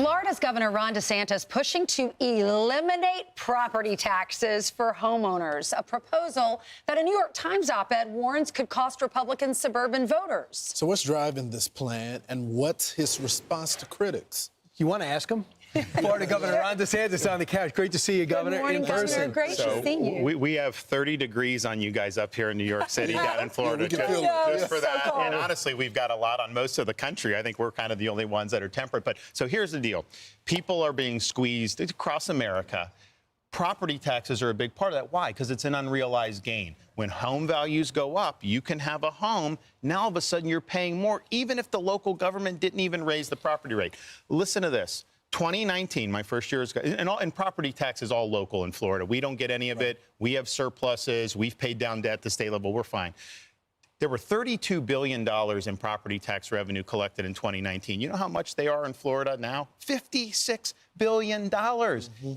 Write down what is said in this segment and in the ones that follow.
Florida's Governor Ron DeSantis pushing to eliminate property taxes for homeowners, a proposal that a New York Times op-ed warns could cost Republican suburban voters. So what's driving this plan, and what's his response to critics? You want to ask him? Florida Governor Ron DeSantis on the couch. Great to see you, Governor, Good morning, in person. Governor. Great to see you. We have 30 degrees on you guys up here in New York City, down in Florida, just for that. So and honestly, we've got a lot on most of the country. I think we're kind of the only ones that are temperate. But so here's the deal. People are being squeezed across America. Property taxes are a big part of that. Why? Because it's an unrealized gain. When home values go up, you can have a home. Now, all of a sudden, you're paying more, even if the local government didn't even raise the property rate. Listen to this. 2019, my first year, and property tax is all local in Florida. We don't get any of it. We have surpluses. We've paid down debt at the state level. We're fine. There were $32 billion in property tax revenue collected in 2019. You know how much they are in Florida now? $56 billion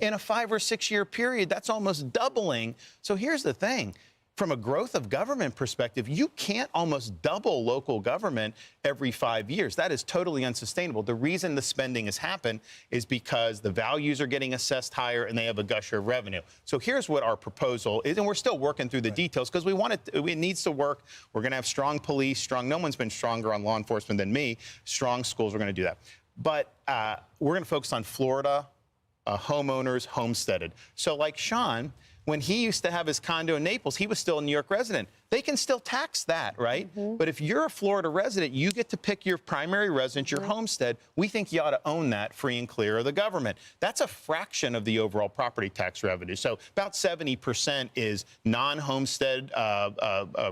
in a 5 or 6 year period. That's almost doubling. So here's the thing. From a growth of government perspective, you can't almost double local government every 5 years. That is totally unsustainable. The reason the spending has happened is because the values are getting assessed higher and they have a gusher of revenue. So here's what our proposal is, and we're still working through the details because we want it needs to work. We're going to have strong police, no one's been stronger on law enforcement than me, strong schools, we're going to do that. But we're going to focus on Florida homeowners homesteaded. So like Sean, when he used to have his condo in Naples, he was still a New York resident. They can still tax that, right? But if you're a Florida resident, you get to pick your primary residence, your homestead. We think you ought to own that free and clear of the government. That's a fraction of the overall property tax revenue. So about 70% is non-homestead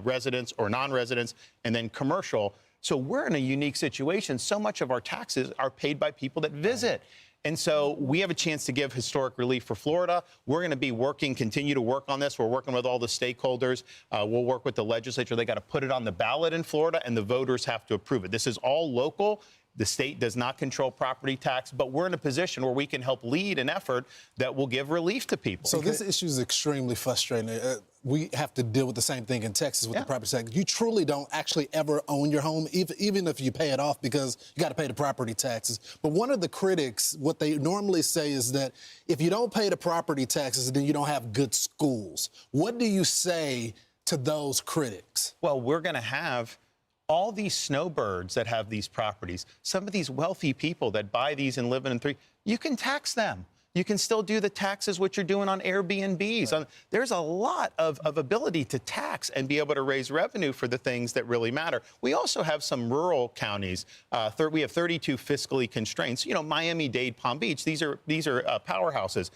residents or non-residents, and then commercial. So we're in a unique situation. So much of our taxes are paid by people that visit. And so we have a chance to give historic relief for Florida. We're going to be continue to work on this. We're working with all the stakeholders. We'll work with the legislature. They got to put it on the ballot in Florida, and the voters have to approve it. This is all local. The state does not control property tax, but we're in a position where we can help lead an effort that will give relief to people. So this issue is extremely frustrating. We have to deal with the same thing in Texas with the property tax. You truly don't actually ever own your home, even if you pay it off, because you got to pay the property taxes. But one of the critics, what they normally say is that if you don't pay the property taxes, then you don't have good schools. What do you say to those critics? Well, we're going to have all these snowbirds that have these properties, some of these wealthy people that buy these and live in them, you can tax them. You can still do the taxes, what you're doing on Airbnbs. Right. There's a lot of ability to tax and be able to raise revenue for the things that really matter. We also have some rural counties. We have 32 fiscally constrained. You know, Miami-Dade, Palm Beach, these are powerhouses.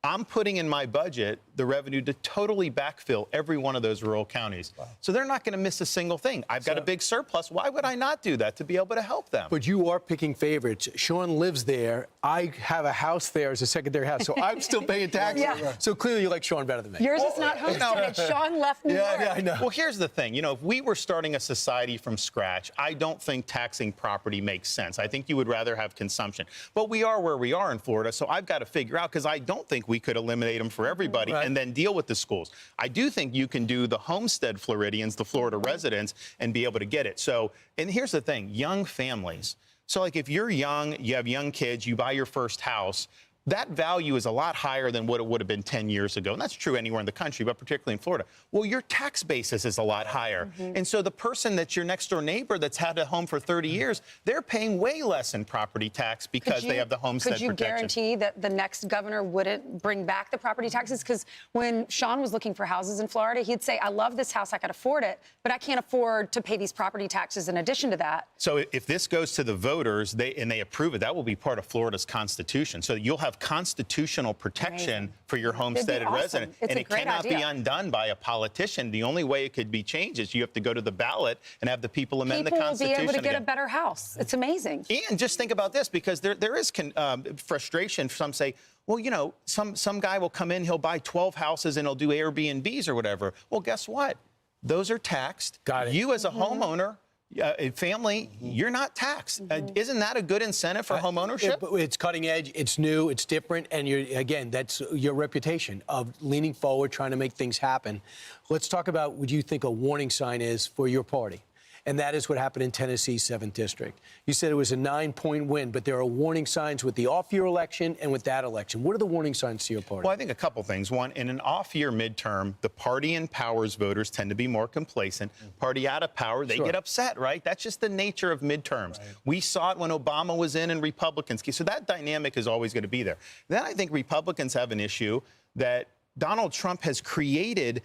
I'm putting in my budget the revenue to totally backfill every one of those rural counties. Wow. So they're not going to miss a single thing. I've got a big surplus. Why would I not do that to be able to help them? But you are picking favorites. Sean lives there. I have a house there as a secondary house, so I'm still paying taxes. So clearly you like Sean better than me. Yours is not homesteaded. Sean left New York. Yeah, I know. Well, here's the thing. You know, if we were starting a society from scratch, I don't think taxing property makes sense. I think you would rather have consumption. But we are where we are in Florida, so I've got to figure out, because I don't think we could eliminate them for everybody and then deal with the schools. I do think you can do the homestead Floridians, the Florida residents, and be able to get it. So, and here's the thing, young families. So like if you're young, you have young kids, you buy your first house, that value is a lot higher than what it would have been 10 years ago. And that's true anywhere in the country, but particularly in Florida. Well, your tax basis is a lot higher. And so the person that's your next door neighbor that's had a home for 30 years, they're paying way less in property tax because they have the homestead protection. Could you guarantee that the next governor wouldn't bring back the property taxes? Because when Sean was looking for houses in Florida, he'd say, I love this house, I could afford it, but I can't afford to pay these property taxes in addition to that. So if this goes to the voters and they approve it, that will be part of Florida's constitution. So you'll have constitutional protection for your homesteaded resident. And it cannot be undone by a politician. The only way it could be changed is you have to go to the ballot and have the people amend the Constitution. People will be able to get a better house. It's amazing. And just think about this, because there is frustration. Some say, well, you know, some guy will come in, he'll buy 12 houses and he'll do Airbnbs or whatever. Well, guess what? Those are taxed. Got it. You as a homeowner, a family, you're not taxed. Isn't that a good incentive for home ownership? It's cutting edge, it's new, it's different, and again, that's your reputation of leaning forward, trying to make things happen. Let's talk about what you think a warning sign is for your party. and that is what happened in Tennessee's 7th District. You said it was a 9-point win, but there are warning signs with the off-year election and with that election. What are the warning signs to your party? Well, I think a couple things. One, in an off-year midterm, the party in power's voters tend to be more complacent. Party out of power, they get upset, right? That's just the nature of midterms. Right. We saw it when Obama was in and Republicans. So that dynamic is always going to be there. Then I think Republicans have an issue that Donald Trump has created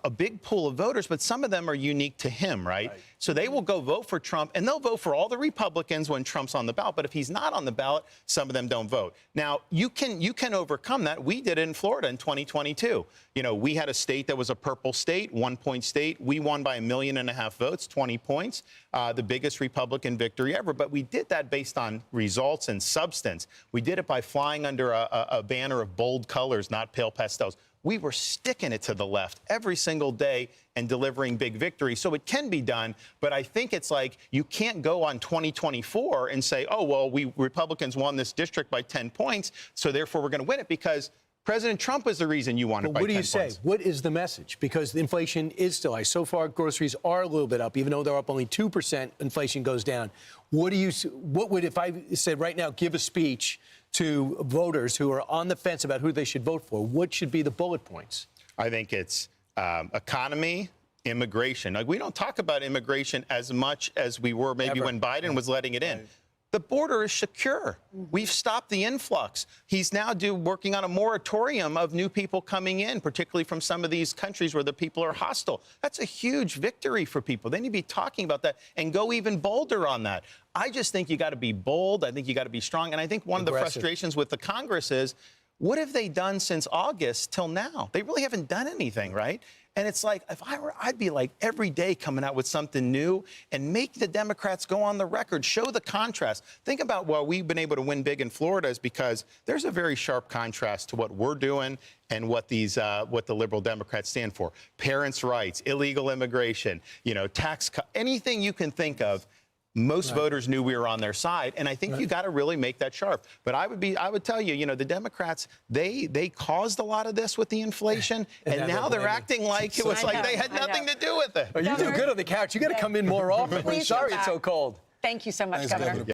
a big pool of voters, but some of them are unique to him, right? So they will go vote for Trump, and they'll vote for all the Republicans when Trump's on the ballot. But if he's not on the ballot, some of them don't vote. Now, you can overcome that. We did it in Florida in 2022. You know, we had a state that was a purple state, 1-point state. We won by 1.5 million votes, 20 points, the biggest Republican victory ever. But we did that based on results and substance. We did it by flying under a banner of bold colors, not pale pastels. We were sticking it to the left every single day and delivering big victories. So it can be done, but I think it's like you can't go on 2024 and say, oh, well, we Republicans won this district by 10 points, so therefore we're going to win it, because President Trump is the reason you won it by 10 points. What do you say? What is the message? Because inflation is still high. So far, groceries are a little bit up. Even though they're up only 2%, inflation goes down. What would, if I said right now, give a speech to voters who are on the fence about who they should vote for, what should be the bullet points? I think it's economy, immigration. Like, we don't talk about immigration as much as we were maybe when Biden was letting it in. The border is secure. We've stopped the influx. He's now working on a moratorium of new people coming in, particularly from some of these countries where the people are hostile. That's a huge victory for people. They need to be talking about that and go even bolder on that. I just think you got to be bold. I think you got to be strong. And I think one of the frustrations with the Congress is, what have they done since August till now? They really haven't done anything, right? And it's like, if I were, I'd be like every day coming out with something new and make the Democrats go on the record, show the contrast. Think about why we've been able to win big in Florida is because there's a very sharp contrast to what we're doing and what what the liberal Democrats stand for. Parents' rights, illegal immigration, tax cut, anything you can think of. Most voters knew we were on their side, and I think you got to really make that sharp. But I would tell you, the Democrats, they caused a lot of this with the inflation, and now they're acting like it was like they had nothing to do with it. Oh, you do good on the couch. You got to come in more often. Sorry it's so cold. Thank you so much, Thanks, Governor.